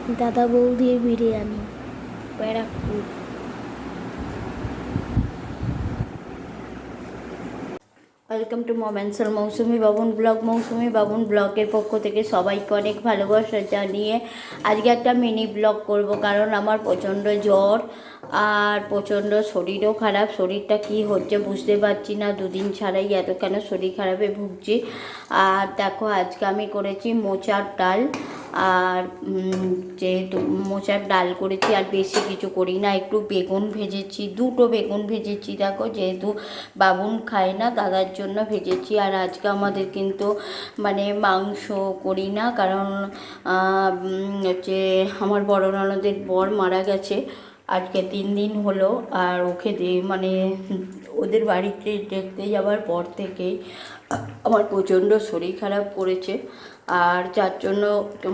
দাদা বৌদির biryani, Barrackpore. Welcome to moments Moushumi Babun blog. মৌসুমি বাবুন ব্লগের পক্ষ থেকে সবাইকে অনেক ভালোবাসা জানিয়ে আজকে একটা মিনি ব্লগ করব, কারণ আমার প্রচণ্ড জ্বর আর প্রচণ্ড শরীরও খারাপ। শরীরটা কি হচ্ছে বুঝতে পারছি না, দুদিন ছাড়াই এত কেন শরীর খারাপে ভুগছি। আর দেখো আজকে আমি করেছি মোচার ডাল, আর যেহেতু মোচার ডাল করেছি আর বেশি কিছু করি না, একটু বেগুন ভেজেছি, দুটো বেগুন ভেজেছি দেখো, যেহেতু বাবুন খায় না দাদার জন্য ভেজেছি। আর আজকে আমাদের কিন্তু মানে মাংস করি না, কারণ হচ্ছে আমার বড় ননদের বর মারা গেছে আজকে 3 দিন হলো। আর ওকে মানে ওদের বাড়িতে দেখতে যাওয়ার পর থেকেই আমার প্রচণ্ড শরীর খারাপ করেছে, আর যার জন্য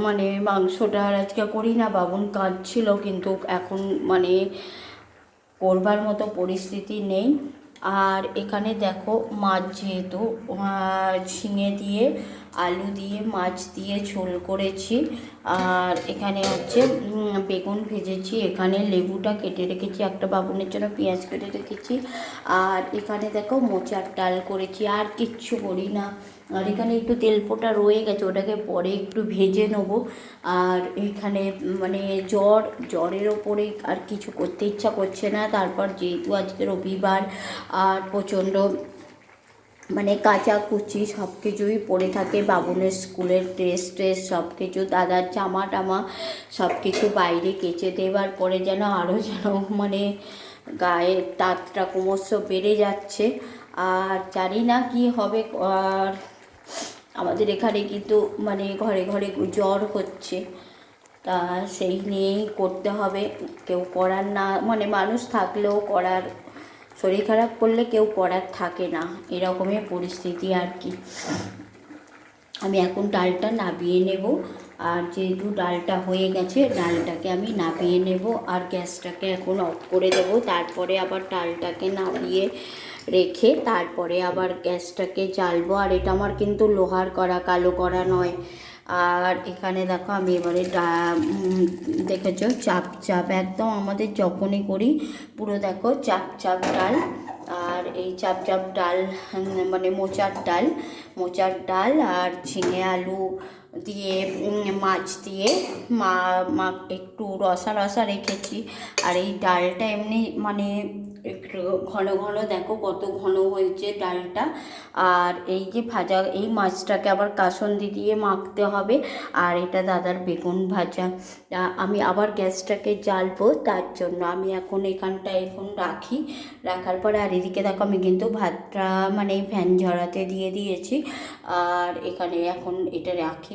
মানে মাংসটা আর আজকে করি না। বাবুন কাঁদছিল, কিন্তু এখন মানে করবার মতো পরিস্থিতি নেই। আর এখানে দেখো মাছ, যেহেতু ঝিঙে দিয়ে আলু দিয়ে মাছ দিয়ে ঝোল করেছি, আর এখানে হচ্ছে বেগুন ভেজেছি, এখানে লেবুটা কেটে রেখেছি, একটা বাবুনের জন্য পেঁয়াজ কেটে রেখেছি, আর এখানে দেখো মোচার ডাল করেছি, আর কিচ্ছু করি না। আর এখানে একটু তেলপোটা রয়ে গেছে, ওটাকে পরে একটু ভেজে নেবো। আর এখানে মানে জ্বরের ওপরে আর কিছু করতে ইচ্ছা করছে না। তারপর যেহেতু আজকে রবিবার আর প্রচণ্ড মানে কাচাকুচি সব কিছুই পড়ে থাকে, বাবুনের স্কুলের ড্রেস সব কিছু, দাদার জামা টামা সব কিছু বাইরে কেচে দেওয়ার পরে যেন আরও যেন মানে গায়ের তাপটা ক্রমশ বেড়ে যাচ্ছে। আর জানি না কি হবে। আর আমাদের এখানে কিন্তু মানে ঘরে ঘরে জ্বর হচ্ছে, তা সেই নিয়েই করতে হবে। কেউ করার না মানে মানুষ থাকলেও করার, শরীর খারাপ করলে কেউ করার থাকে না, এরকমই পরিস্থিতি আর কি। আমি এখন ডালটা নাবিয়ে নেব, আর যেহেতু ডালটা হয়ে গেছে ডালটাকে আমি নাবিয়ে নেব, আর গ্যাসটাকে এখন অফ করে দেবো। তারপরে আবার ডালটাকে নাবিয়ে রেখে তারপরে আবার গ্যাসটাকে জ্বালবো। আর এটা আমার কিন্তু লোহার কড়া, কালো কড়া নয়। আর এখানে দেখো আমি এবারে দেখেছো চাপ চাপ একদম আমাদের যখনই করি পুরো দেখো চাপ চাপ ডাল। আর এই চাপ চাপ ডাল মানে মোচার ডাল আর ঝিঙে আলু দিয়ে মাছ দিয়ে একটু রসা রসা রেখেছি। আর এই ডালটা এমনি মানে একটু ঘন ঘন, দেখো কত ঘন হয়েছে ডালটা। আর এই যে ভাজা এই মাছটাকে আবার কাসুন্দি দিয়ে মাখতে হবে। আর এটা দাদার বেগুন ভাজা। আমি আবার গ্যাসটাকে জ্বালবো, তার জন্য আমি এখন এখন রাখার পরে, আর এদিকে দেখো আমি কিন্তু ভাতটা মানে ফ্যান ঝরাতে দিয়ে দিয়েছি। আর এখানে এখন এটা রাখি।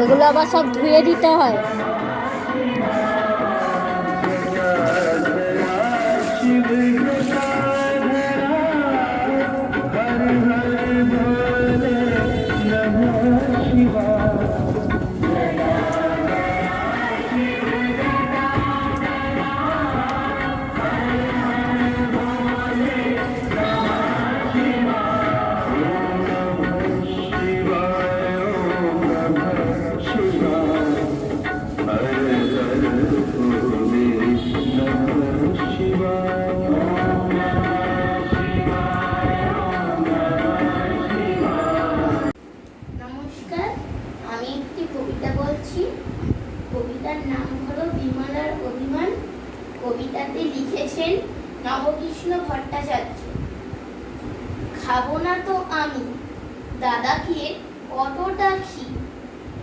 এগুলো আবার সব ধুয়ে দিতে হয়। নমস্কার, আমি একটি কবিতা বলছি। কবিতার নাম হলো বিমলার অভিমান। কবিতাতে লিখেছেন নবকৃষ্ণ ভট্টাচার্য। খাবো না তো আমি দাদাকে কতটা খি,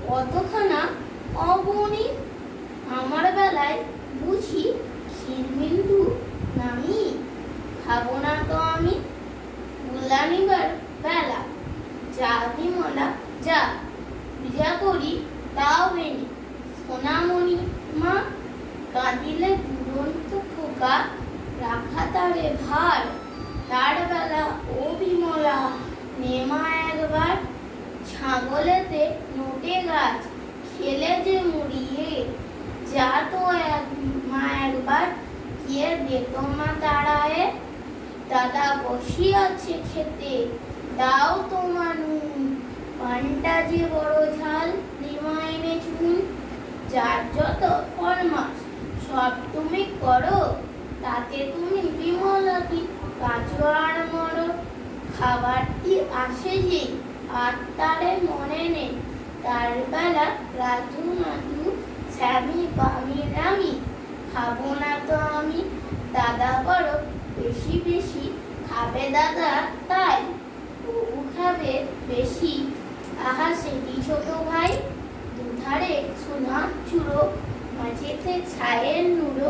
কতখানা অবনি, আমার বেলায় বুঝি ক্ষীরবিন্দু নামি। খাবো না তো আমি গুলানিবার বেলা, যা বিমলা যা পূজা করি তাও বেনি। সোনামণি মা কাঁদিলে দুরন্ত খোকা, রাখা তারে ভার, তার বেলা ও বিমলা নেমা একবার। ছাগলেতে নোটে গাছ খেলে যে মুড়িয়ে, যা তো মা একবার গিয়ে যেত মা দাঁড়ায়। দাদা বসিয়াছে খেতে দাও তোমার নুন, পানটা যে বড় ঝাল লিমা এনে চুন। যার যত ফরমাস সব তুমি করো, তাতে তুমি বিমলাটি কাঁচো আর মরো। খাবারটি আসে যে আর তারে মনে নেই, তার বেলা রাজু নাজু স্যামি বামি রামি। খাবো না তো আমি দাদা বড় বেশি বেশি খাবে দাদা তাই, বউ খাবে বেশি আহা সেটি ছোট ভাই। দুধারে সোনার চূড়ো, মাঝেতে ছায়ের নুড়ো,